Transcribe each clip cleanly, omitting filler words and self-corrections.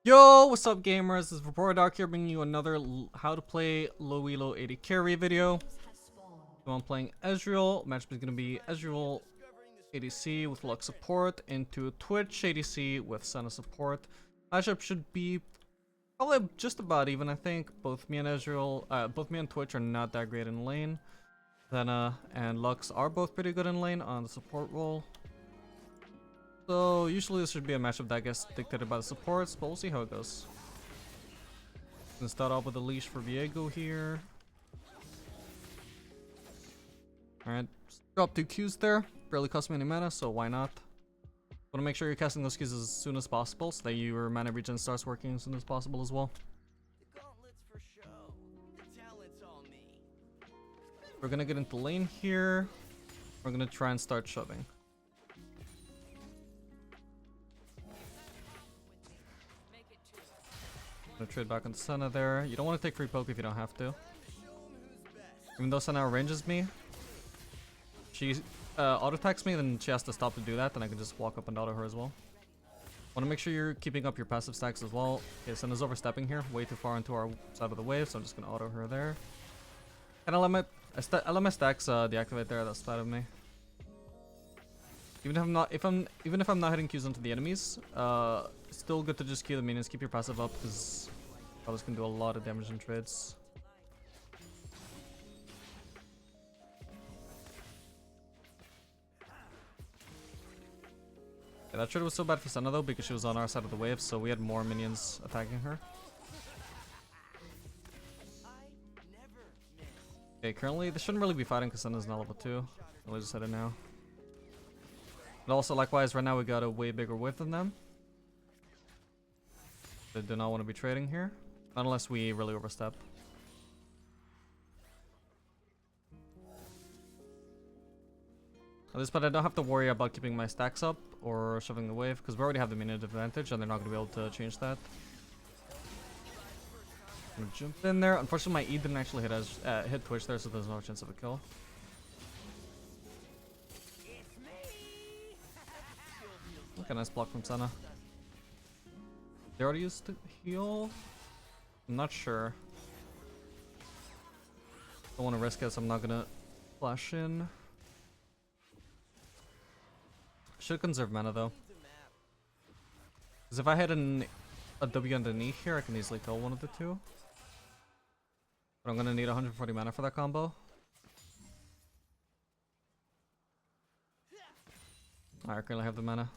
Yo, what's up gamers? This is Vapor Dark here bringing you another how to play low elo AD carry video. So I'm playing Ezreal. Matchup is going to be Ezreal ADC with Lux support into Twitch ADC with Senna support. Matchup should be probably just about even, I think. Both me and Twitch are not that great in lane. Senna and Lux are both pretty good in lane on the support role. So usually this should be a matchup that gets dictated by the supports, but we'll see how it goes. Gonna start off with a leash for Viego here. Alright, drop 2 Qs there. Barely cost me any mana, so why not? Wanna make sure you're casting those Qs as soon as possible so that your mana regen starts working as soon as possible as well. We're gonna get into lane here. We're gonna try and start shoving. Gonna trade back on Senna there. You don't want to take free poke if you don't have to. Even though Senna ranges me, she auto attacks me, then she has to stop to do that. Then I can just walk up and auto her as well. Want to make sure you're keeping up your passive stacks as well. Okay, Senna's overstepping here, way too far into our side of the wave, so I'm just gonna auto her there. And I let my stacks deactivate there. That's bad of me. Even if I'm not hitting Qs into the enemies, it's still good to just Q the minions, keep your passive up, because others can do a lot of damage in trades. Yeah, that trade was so bad for Senna though, because she was on our side of the wave, so we had more minions attacking her. Okay, currently they shouldn't really be fighting because Senna's not level 2. I'll just hit it now. But also, likewise, right now we got a way bigger wave than them. They do not want to be trading here. Not unless we really overstep. At this point, I don't have to worry about keeping my stacks up or shoving the wave, because we already have the minion advantage and they're not going to be able to change that. I'm gonna jump in there. Unfortunately, my E didn't actually hit Twitch there, so there's no chance of a kill. Okay, nice block from Senna. They already used to heal? I'm not sure. Don't want to risk it, so I'm not gonna flash in. Should conserve mana though. Because if I hit a W underneath here, I can easily kill one of the two. But I'm gonna need 140 mana for that combo. I currently have the mana.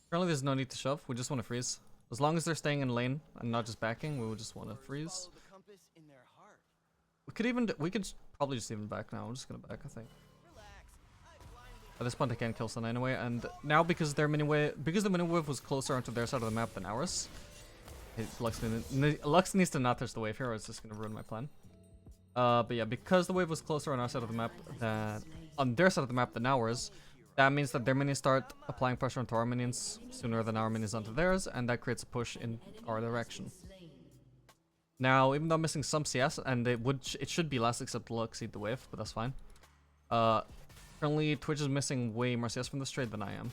Currently there's no need to shove, we just want to freeze. As long as they're staying in lane and not just backing, we would just want to freeze. We could probably just even back now. I'm just gonna back, I think. At this point I can't kill Senna anyway, and now because the mini wave was closer onto their side of the map than ours, Lux needs to not touch the wave here or it's just gonna ruin my plan. But yeah, because the wave was closer on our side of the map on their side of the map than ours, that means that their minions start applying pressure onto our minions sooner than our minions onto theirs, and that creates a push in our direction. Now, even though I'm missing some CS, and it should be less except Lux eat the wave, but that's fine. Currently, Twitch is missing way more CS from this trade than I am.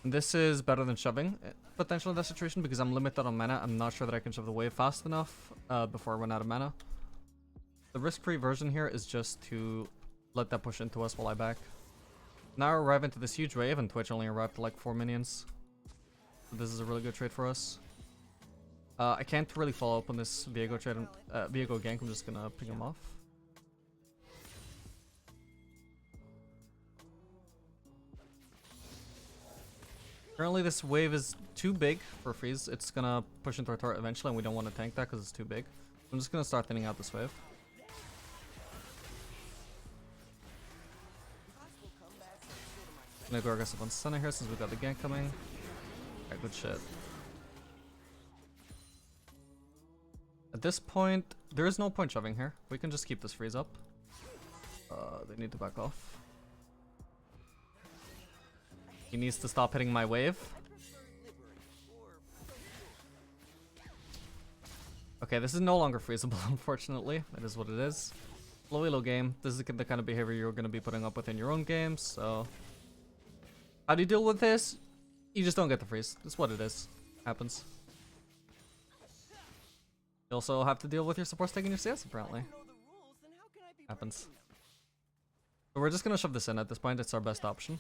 And this is better than shoving, potentially in that situation, because I'm limited on mana. I'm not sure that I can shove the wave fast enough before I run out of mana. The risk-free version here is just to let that push into us while I back. Now I arrive into this huge wave, and Twitch only arrived to like 4 minions. So this is a really good trade for us. I can't really follow up on this Viego trade, Viego gank. I'm just gonna ping him off. Currently this wave is too big for freeze. It's gonna push into our turret eventually, and we don't want to tank that because it's too big. I'm just gonna start thinning out this wave. I'm gonna go aggressive on Senna here since we got the gank coming. Alright, good shit. At this point, there is no point shoving here. We can just keep this freeze up. They need to back off. He needs to stop hitting my wave. Okay, this is no longer freezable, unfortunately. That is what it is. Low elo game. This is the kind of behavior you're going to be putting up with in your own games, so... How do you deal with this? You just don't get the freeze. That's what it is. Happens. You also have to deal with your supports taking your CS, apparently. Happens. So we're just gonna shove this in at this point. It's our best option.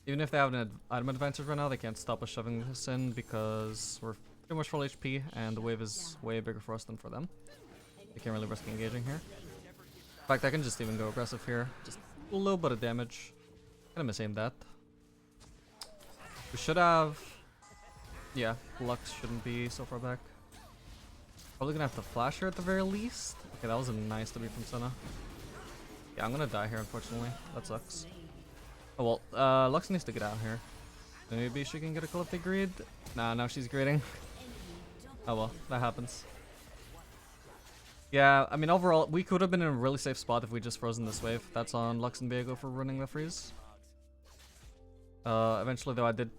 Even if they have an item advantage right now, they can't stop us shoving this in because we're pretty much full HP and the wave is way bigger for us than for them. They can't really risk engaging here. In fact, I can just even go aggressive here. Just a little bit of damage. Kinda misaimed that. We should have... Yeah, Lux shouldn't be so far back. Probably gonna have to flash her at the very least. Okay, that was a nice to be from Senna. Yeah, I'm gonna die here, unfortunately. That sucks. Oh well, Lux needs to get out here. Maybe she can get a kill if they greed. Nah, now she's greeding. Oh well, that happens. Yeah, I mean overall, we could have been in a really safe spot if we just frozen this wave. That's on Lux and Viego for running the freeze. Eventually though, I did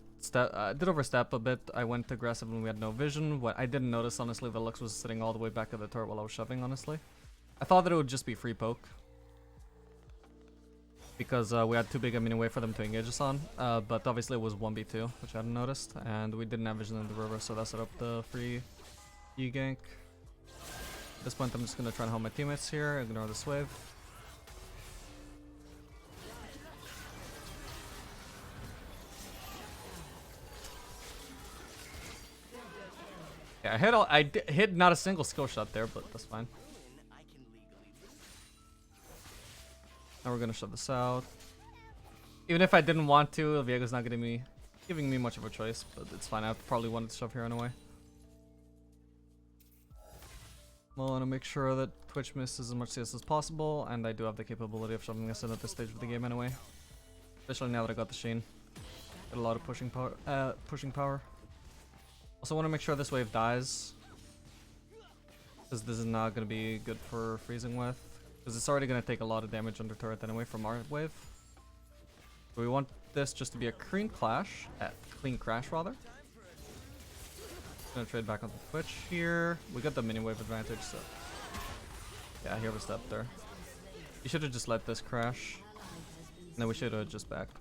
overstep a bit. I went aggressive when we had no vision. What I didn't notice, honestly, the Lux was sitting all the way back at the turret while I was shoving, honestly. I thought that it would just be free poke. Because we had too big a minion wave for them to engage us on. But obviously it was 1v2, which I hadn't noticed. And we didn't have vision in the river, so that set up the free E-gank. At this point I'm just going to try and hold my teammates here, ignore this wave. Yeah, I hit not a single skill shot there, but that's fine. Now we're gonna shove this out. Even if I didn't want to, Viego's not giving me much of a choice, but it's fine. I probably wanted to shove here anyway. I want to make sure that Twitch misses as much CS as possible, and I do have the capability of shoving this in at this stage of the game anyway. Especially now that I got the Sheen. Got a lot of pushing power. Also want to make sure this wave dies, because this is not going to be good for freezing with, because it's already going to take a lot of damage under turret anyway from our wave. So we want this just to be a clean crash rather. Gonna trade back onto Twitch here. We got the mini wave advantage, so yeah, here we stepped there. You should have just let this crash, and then we should have just backed.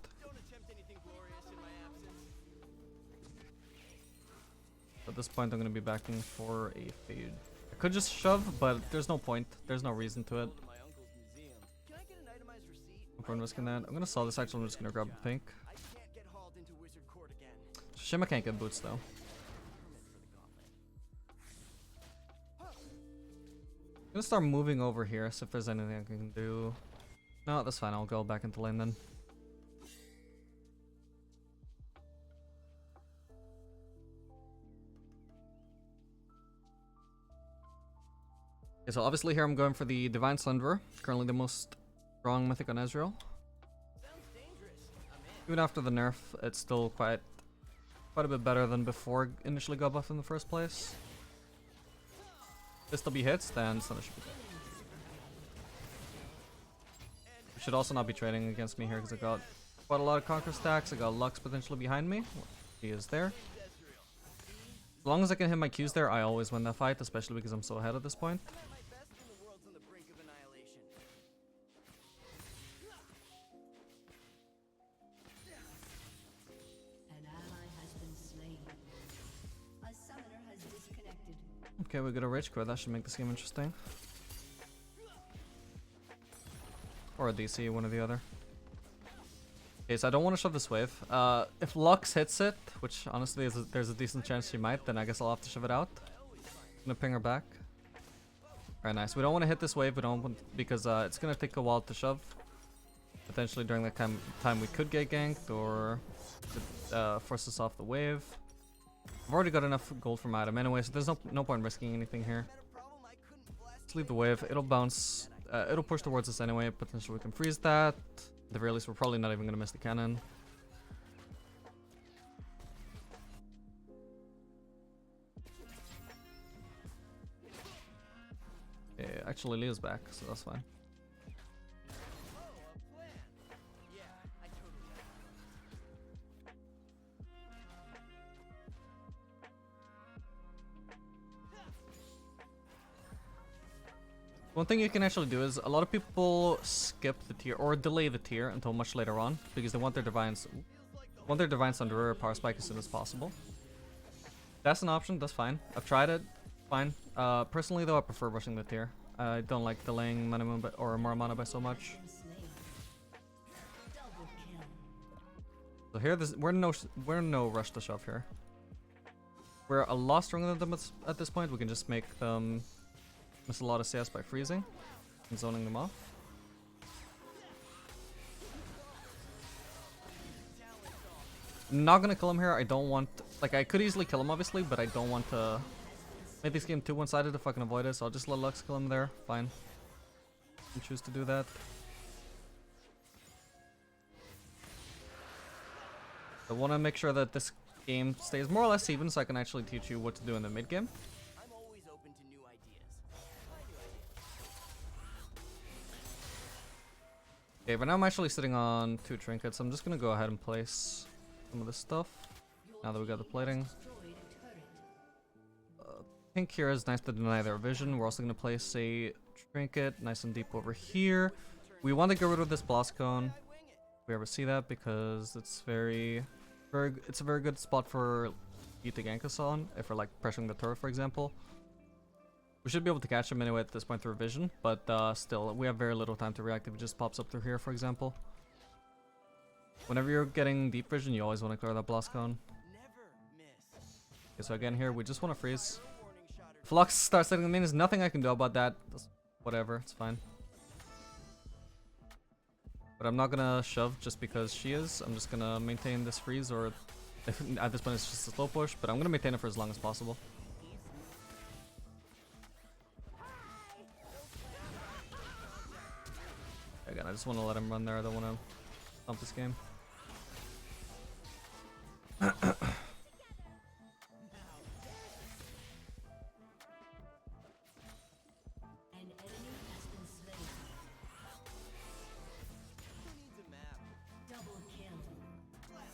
At this point, I'm going to be backing for a fade. I could just shove, but there's no point. There's no reason to it. No point risking that. I'm going to sell this. Actually, I'm just going to grab a pink. Shima can't get boots, though. I'm going to start moving over here, see if there's anything I can do. No, that's fine. I'll go back into lane then. Okay, so obviously here I'm going for the Divine Slenderer, currently the most strong mythic on Ezreal. Even after the nerf, it's still quite a bit better than before it initially got buffed in the first place. If this still be hits, then Slender should be dead. We should also not be trading against me here because I got quite a lot of Conquer stacks. I got Lux potentially behind me. He is there. As long as I can hit my Qs there, I always win that fight, especially because I'm so ahead at this point. Okay, we got a Rage Quit. That should make this game interesting. Or a DC, one or the other. Okay, so I don't want to shove this wave. If Lux hits it, which honestly there's a decent chance she might, then I guess I'll have to shove it out. I'm gonna ping her back. Alright, nice. We don't want to hit this wave. We don't want, because it's gonna take a while to shove. Potentially during that time we could get ganked or force us off the wave. I've already got enough gold from item anyway, so there's no point risking anything here. Let's leave the wave. It'll bounce. It'll push towards us anyway. Potentially we can freeze that. At the very least, we're probably not even going to miss the cannon. Yeah, actually Leo's back, so that's fine. One thing you can actually do is a lot of people skip the tier or delay the tier until much later on because they want their divines under a power spike as soon as possible. That's an option, that's fine. I've tried it, fine. Personally though, I prefer rushing the tier. I don't like delaying mana or more mana by so much. So here, we're no rush to shove here. We're a lot stronger than them at this point. We can just make them miss a lot of CS by freezing and zoning them off. I'm not gonna kill him here. I don't want, like, I could easily kill him obviously, but I don't want to make this game too one-sided if I can avoid it. So I'll just let Lux kill him there. Fine. I choose to do that. I want to make sure that this game stays more or less even so I can actually teach you what to do in the mid game. I'm always open to new ideas. Okay, but now I'm actually sitting on 2 trinkets. I'm just gonna go ahead and place some of this stuff now that we got the plating. Pink here is nice to deny their vision. We're also gonna place a trinket nice and deep over here. We want to get rid of this blast cone if we ever see that because it's it's a very good spot for you to gank us on if we're like pressuring the turret, for example. We should be able to catch him anyway at this point through vision, but still, we have very little time to react if he just pops up through here, for example. Whenever you're getting deep vision, you always want to clear that blast cone. Okay, so again here, we just want to freeze. If Lux starts setting the main, there's nothing I can do about that. Whatever, it's fine. But I'm not gonna shove just because she is. I'm just gonna maintain this freeze, or if, at this point it's just a slow push, but I'm gonna maintain it for as long as possible. Again, I just want to let him run there. I don't want to stomp this game.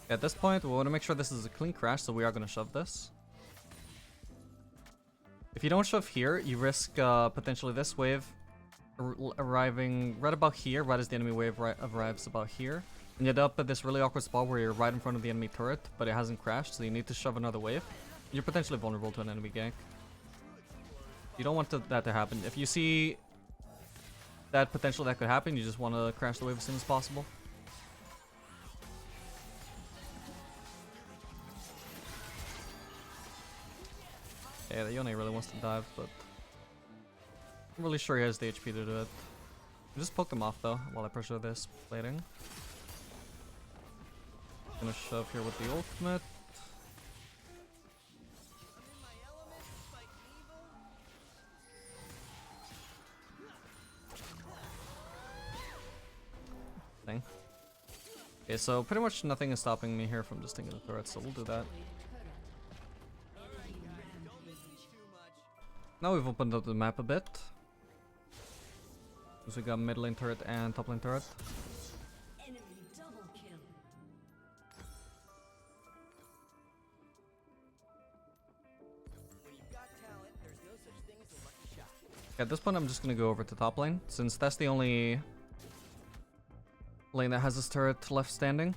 At this point, we want to make sure this is a clean crash, so we are going to shove this. If you don't shove here, you risk potentially this wave arriving right about here, right as the enemy wave arrives about here. And you end up at this really awkward spot where you're right in front of the enemy turret, but it hasn't crashed, so you need to shove another wave. You're potentially vulnerable to an enemy gank. You don't want that to happen. If you see that potential that could happen, you just want to crash the wave as soon as possible. Yeah, the Yone really wants to dive, but I'm really sure he has the HP to do it. I just poked him off though while I pressure this plating. Gonna shove here with the ultimate. Thing. Okay, so pretty much nothing is stopping me here from just taking the turret, so we'll do that. Now we've opened up the map a bit. So we got mid lane turret and top lane turret. At this point I'm just gonna go over to top lane, since that's the only lane that has this turret left standing.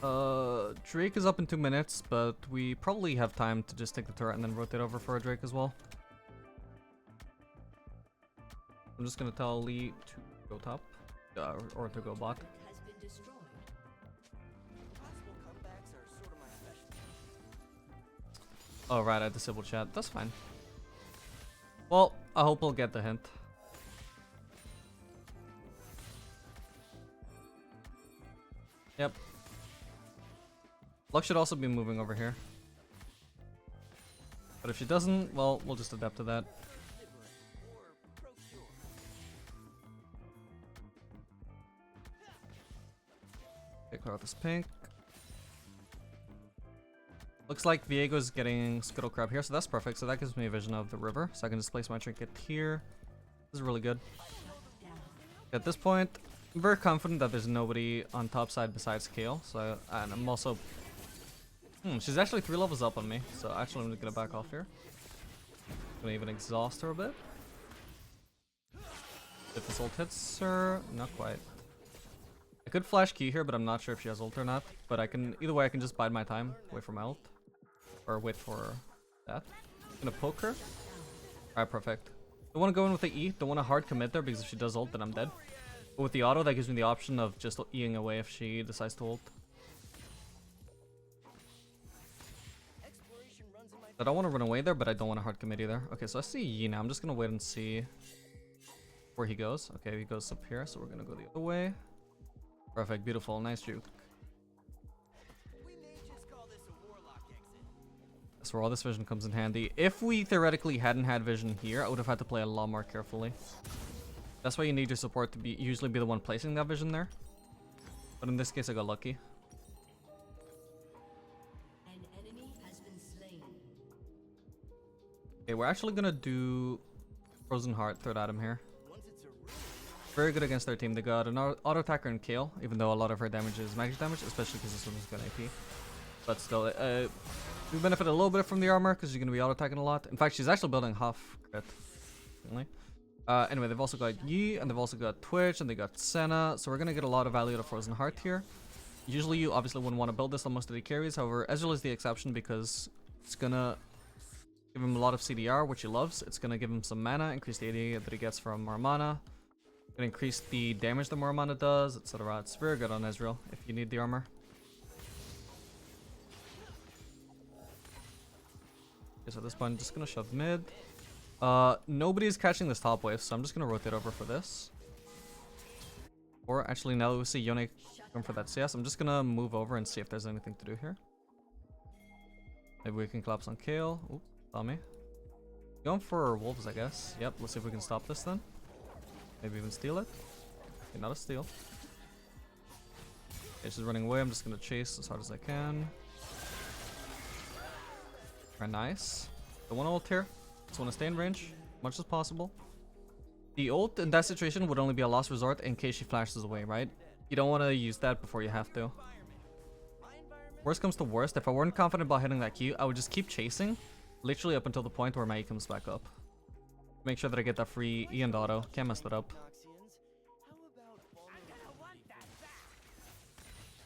Drake is up in 2 minutes, but we probably have time to just take the turret and then rotate over for a Drake as well. I'm just gonna tell Lee to go top, or to go bot. Oh right, I disabled chat. That's fine. Well, I hope we'll get the hint. Yep. Lux should also be moving over here. But if she doesn't, well, we'll just adapt to that. Okay, clear out this pink. Looks like Viego's getting Scuttle Crab here, so that's perfect. So that gives me a vision of the river, so I can just place my trinket here. This is really good. At this point, I'm very confident that there's nobody on top side besides Kale. So, and I'm also... she's actually 3 levels up on me, so actually I'm just gonna back off here. Gonna even exhaust her a bit. If this ult hits her, not quite. I could flash Q here, but I'm not sure if she has ult or not. But I can, either way, I can just bide my time, wait for my ult. Or wait for that. Gonna poke her. Alright, perfect. Don't want to go in with the E, don't want to hard commit there because if she does ult, then I'm dead. But with the auto, that gives me the option of just Eing away if she decides to ult. I don't want to run away there, but I don't want to hard commit either. Okay, so I see Yi now. I'm just going to wait and see where he goes. Okay, he goes up here, so we're going to go the other way. Perfect, beautiful, nice juke. That's where all this vision comes in handy. If we theoretically hadn't had vision here, I would have had to play a lot more carefully. That's why you need your support to be usually be the one placing that vision there. But in this case, I got lucky. Okay, we're actually gonna do Frozen Heart, third item here. Very good against their team. They got an auto attacker and Kale, even though a lot of her damage is magic damage, especially because this one's got AP. But still, we benefit a little bit from the armor because you're gonna be auto attacking a lot. In fact, she's actually building half crit. Anyway, they've also got Yi, and they've also got Twitch, and they got Senna, so we're gonna get a lot of value out of Frozen Heart here. Usually, you obviously wouldn't want to build this on most of the carries. However, Ezreal is the exception because it's gonna give him a lot of CDR, which he loves. It's gonna give him some mana, increase the AD that he gets from Moramana. Gonna increase the damage that Moramana does, etc. It's very good on Ezreal if you need the armor. Okay, so at this point, I'm just gonna shove mid. Nobody's catching this top wave, so I'm just gonna rotate over for this. Or actually, now that we see Yone going for that CS, I'm just gonna move over and see if there's anything to do here. Maybe we can collapse on Kale. Oop, saw me. Going for wolves, I guess. Yep, let's see if we can stop this then. Maybe even steal it. Okay, not a steal. Okay, she's running away. I'm just gonna chase as hard as I can. Very nice. Don't want to ult here. Just want to stay in range as much as possible. The ult in that situation would only be a last resort in case she flashes away, right? You don't want to use that before you have to. Worst comes to worst, if I weren't confident about hitting that Q, I would just keep chasing, literally up until the point where my E comes back up. Make sure that I get that free E and auto. Can't mess that up.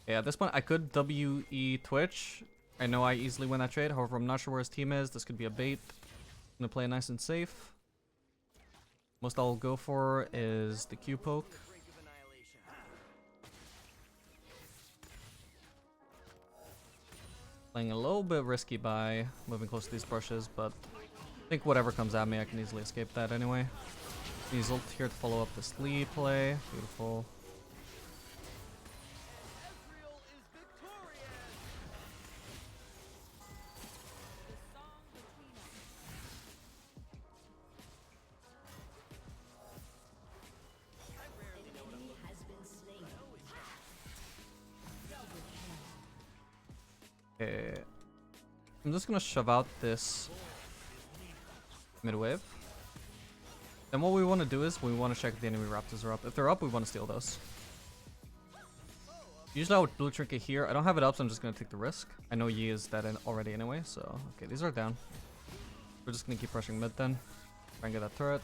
Yeah, at this point, I could WE Twitch. I know I easily win that trade. However, I'm not sure where his team is. This could be a bait. I'm gonna play it nice and safe. Most I'll go for is the Q poke. Playing a little bit risky by moving close to these brushes, but I think whatever comes at me, I can easily escape that anyway. He's ult here to follow up this Lee play. Beautiful. Okay. I'm just gonna shove out this mid wave. Then what we want to do is we want to check if the enemy raptors are up. If they're up, we want to steal those. Usually I would blue trinket here. I don't have it up, so I'm just gonna take the risk. I know Yi is dead already anyway, so okay, these are down. We're just gonna keep pushing mid then. Try and get that turret.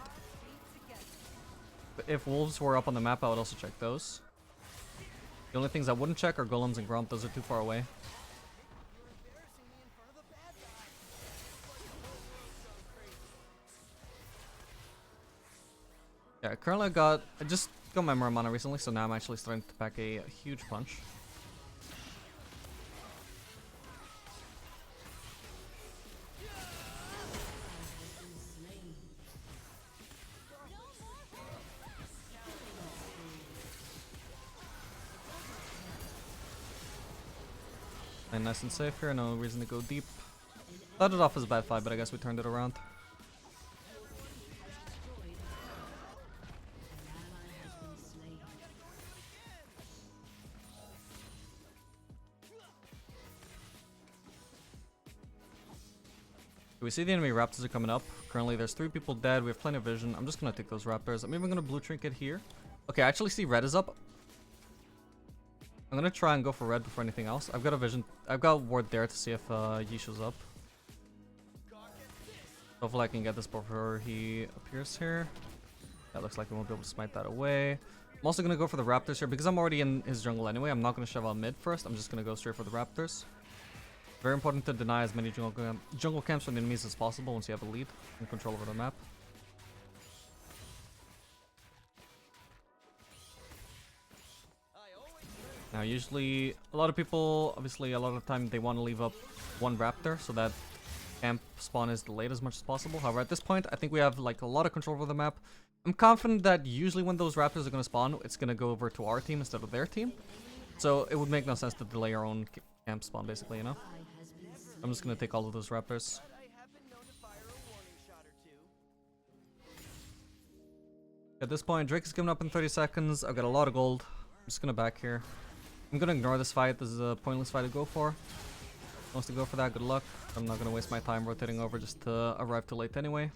But if wolves were up on the map, I would also check those. The only things I wouldn't check are golems and gromp. Those are too far away. Yeah, currently I just got my Moramana recently, so now I'm actually starting to pack a huge punch. And nice and safe here, no reason to go deep. Started off as a bad fight, but I guess we turned it around. We see the enemy raptors are coming up. Currently there's 3 people dead. We have plenty of vision. I'm just gonna take those raptors. I'm even gonna blue trinket here. Okay, I actually see red is up. I'm gonna try and go for red before anything else. I've got a vision. I've got ward there to see if Yi shows up. Hopefully I can get this before he appears here. That looks like we won't be able to smite that away. I'm also gonna go for the Raptors here because I'm already in his jungle anyway. I'm not gonna shove out mid first. I'm just gonna go straight for the Raptors. Very important to deny as many jungle camps from the enemies as possible once you have a lead and control over the map. Now usually a lot of people, obviously a lot of the time they want to leave up one Raptor so that camp spawn is delayed as much as possible. However, at this point I think we have like a lot of control over the map. I'm confident that usually when those Raptors are going to spawn, it's going to go over to our team instead of their team. So it would make no sense to delay our own camp spawn basically, you know? I'm just going to take all of those Raptors. At this point, Drake is giving up in 30 seconds. I've got a lot of gold. I'm just going to back here. I'm gonna ignore this fight. This is a pointless fight to go for. Wants to go for that, good luck. I'm not gonna waste my time rotating over just to arrive too late anyway.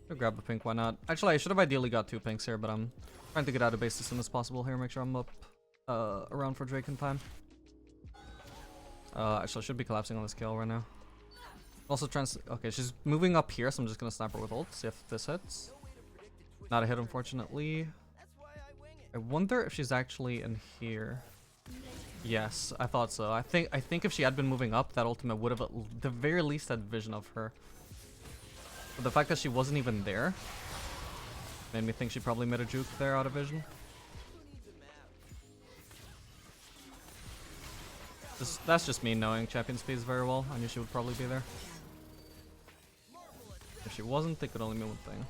I'll grab a pink, why not? Actually, I should have ideally got 2 pinks here, but I'm trying to get out of base as soon as possible here. Make sure I'm up around for Drake in time. Actually, I should be collapsing on this kill right now. Also okay, she's moving up here, so I'm just gonna snipe her with ult, see if this hits. Not a hit, unfortunately. I wonder if she's actually in here. Yes, I thought so. I think if she had been moving up, that ultimate would have at the very least had vision of her. But the fact that she wasn't even there made me think she probably made a juke there out of vision. That's just me knowing champion speeds very well. I knew she would probably be there. If she wasn't, they could only mean one thing.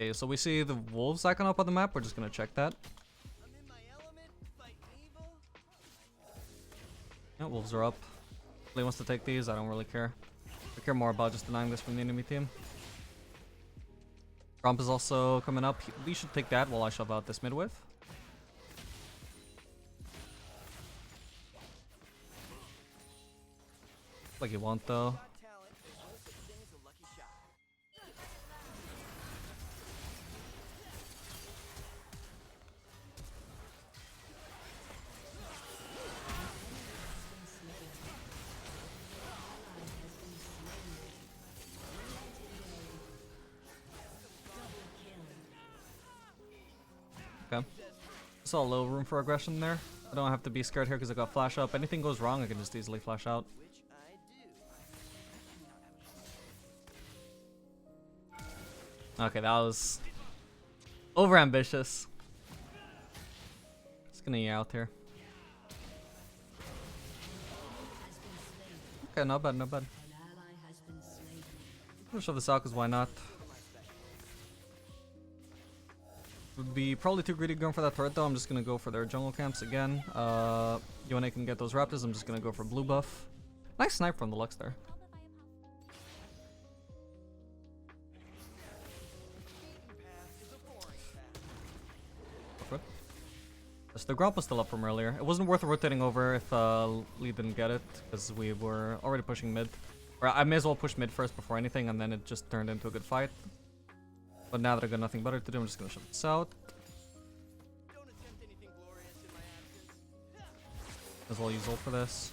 Okay, so we see the wolves icon up on the map. We're just gonna check that. Yeah, wolves are up. He wants to take these, I don't really care. I care more about just denying this from the enemy team. Gromp is also coming up. We should take that while I shove out this mid wave. Like you won't though. Okay. Saw a little room for aggression there. I don't have to be scared here because I got flash up. Anything goes wrong, I can just easily flash out. Okay, that was over ambitious. Just gonna E out here. Okay, not bad, not bad. I'm gonna shove this out because why not? Would be probably too greedy going for that turret though. I'm just gonna go for their jungle camps again. Yone can get those raptors. I'm just gonna go for blue buff. Nice snipe from the Lux there. Yes, the Gromp was still up from earlier. It wasn't worth rotating over if Lee didn't get it because we were already pushing mid. Or I may as well push mid first before anything, and then it just turned into a good fight. But now that I got nothing better to do, I'm just gonna shove this out. As well use ult for this.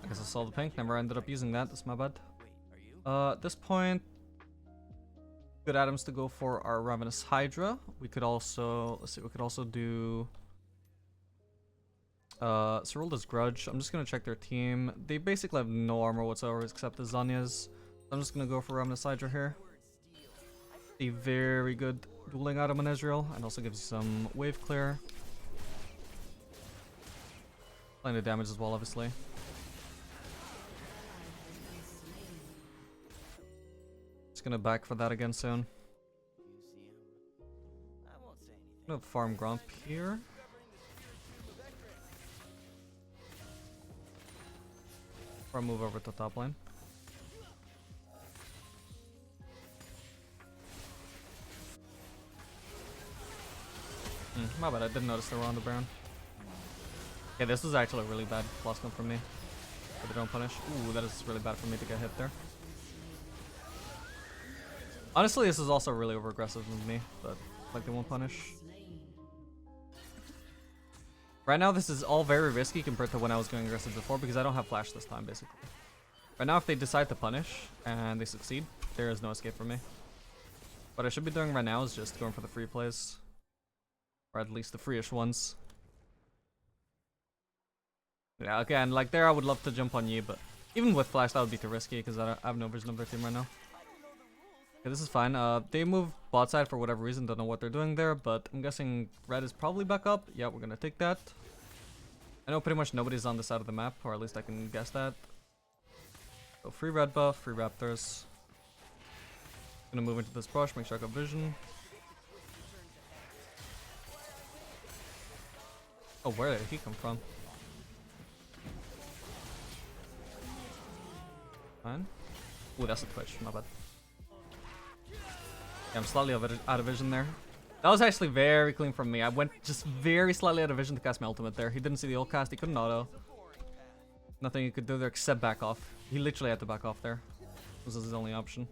I guess I saw the pink, never ended up using that, that's my bad. At this point, good items to go for our Ravenous Hydra. We could also, let's see, we could also do Cerulda's Grudge. I'm just gonna check their team. They basically have no armor whatsoever except the Zanya's. I'm just gonna go for Ravenous Hydra here. A very good dueling item on Ezreal, and also gives you some wave clear. Plenty of damage as well, obviously. Just gonna back for that again soon. I'm gonna farm Gromp here. Or move over to top lane. My bad, I didn't notice they were on the Baron. Okay, this was actually a really bad plus one from me. But they don't punish. Ooh, that is really bad for me to get hit there. Honestly, this is also really over aggressive of me, but like they won't punish. Right now, this is all very risky compared to when I was going aggressive before because I don't have flash this time, basically. Right now, if they decide to punish and they succeed, there is no escape for me. What I should be doing right now is just going for the free plays. Or at least the free-ish ones. Yeah, again, like there I would love to jump on Yi, but even with flash that would be too risky because I have no vision of their team right now. Okay, this is fine. They move bot side for whatever reason, don't know what they're doing there, but I'm guessing red is probably back up. Yeah, we're gonna take that. I know pretty much nobody's on this side of the map, or at least I can guess that. So free red buff, free raptors. Gonna move into this brush, make sure I got vision. Oh, where did he come from? Fine. Ooh, that's a twitch, my bad. Yeah, I'm slightly out of vision there. That was actually very clean from me. I went just very slightly out of vision to cast my ultimate there. He didn't see the ult cast, he couldn't auto. Nothing he could do there except back off. He literally had to back off there. This was his only option.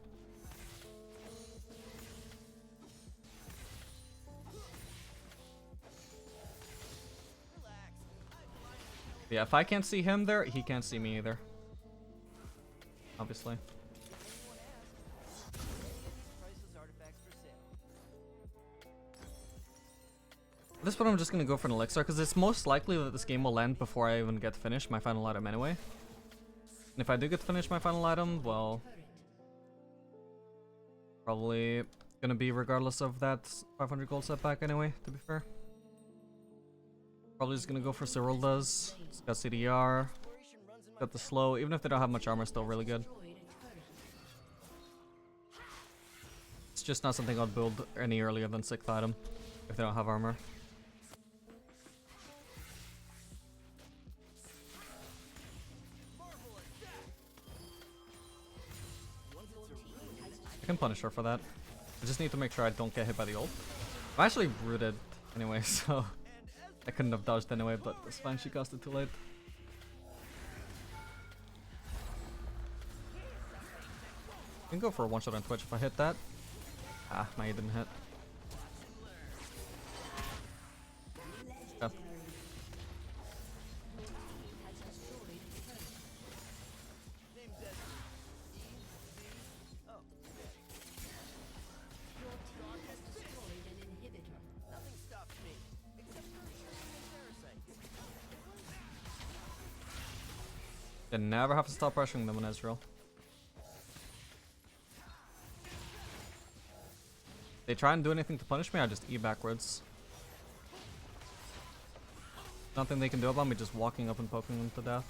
Yeah, if I can't see him there, he can't see me either. Obviously. At this point, I'm just gonna go for an elixir because it's most likely that this game will end before I even get to finish my final item anyway. And if I do get to finish my final item, well, probably gonna be regardless of that 500 gold setback anyway, to be fair. Probably just gonna go for Cyrilda's. It's got CDR, got the slow. Even if they don't have much armor, still really good. It's just not something I'd build any earlier than 6th item if they don't have armor. I can punish her for that. I just need to make sure I don't get hit by the ult. I'm actually rooted anyway, so I couldn't have dodged anyway, but it's fine, she cast it too late. I can go for a one-shot on Twitch if I hit that. Ah, no, you didn't hit. Yeah. They never have to stop pressuring them on Ezreal. They try and do anything to punish me, I just E backwards. Nothing they can do about me just walking up and poking them to death.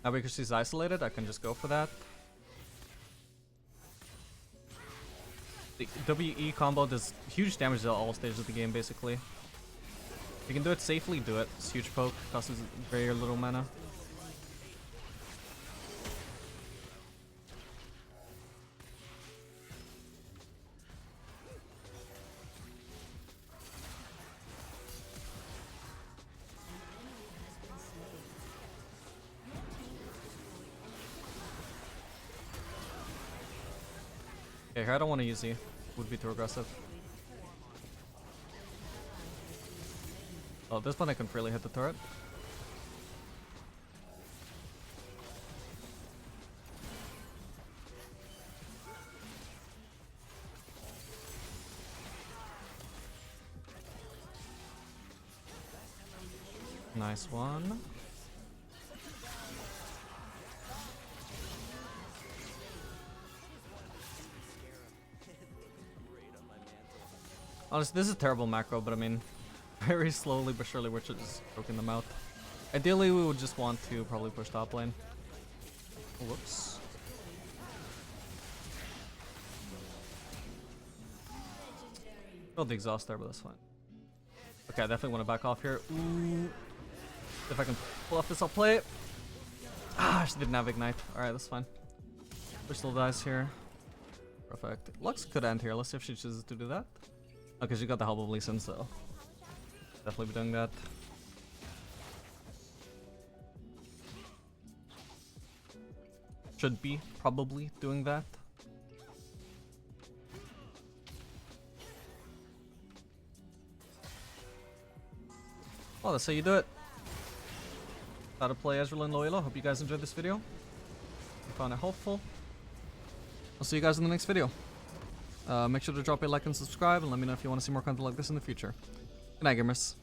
Now because she's isolated, I can just go for that. The WE combo does huge damage to all stages of the game, basically. If you can do it safely, do it. It's huge poke, costs very little mana. Okay, here I don't want to use E. Would be too aggressive. Oh, this one I can freely hit the turret. Nice one. Honestly, this is a terrible macro, but I mean, very slowly but surely we're just poking them out. Ideally, we would just want to probably push top lane. Whoops. Build the exhaust there, but that's fine. Okay, I definitely want to back off here. Ooh. If I can pull off this, I'll play it. Ah, she didn't have Ignite. Alright, that's fine. Crystal dies here. Perfect. Lux could end here. Let's see if she chooses to do that. Okay, she got the help of Lee Sin, so definitely be doing that. Should be probably doing that. Well, that's how you do it. How to play Ezreal and Loyola. Hope you guys enjoyed this video. I found it helpful. I'll see you guys in the next video. Make sure to drop a like and subscribe, and let me know if you want to see more content like this in the future. Good night, gamers.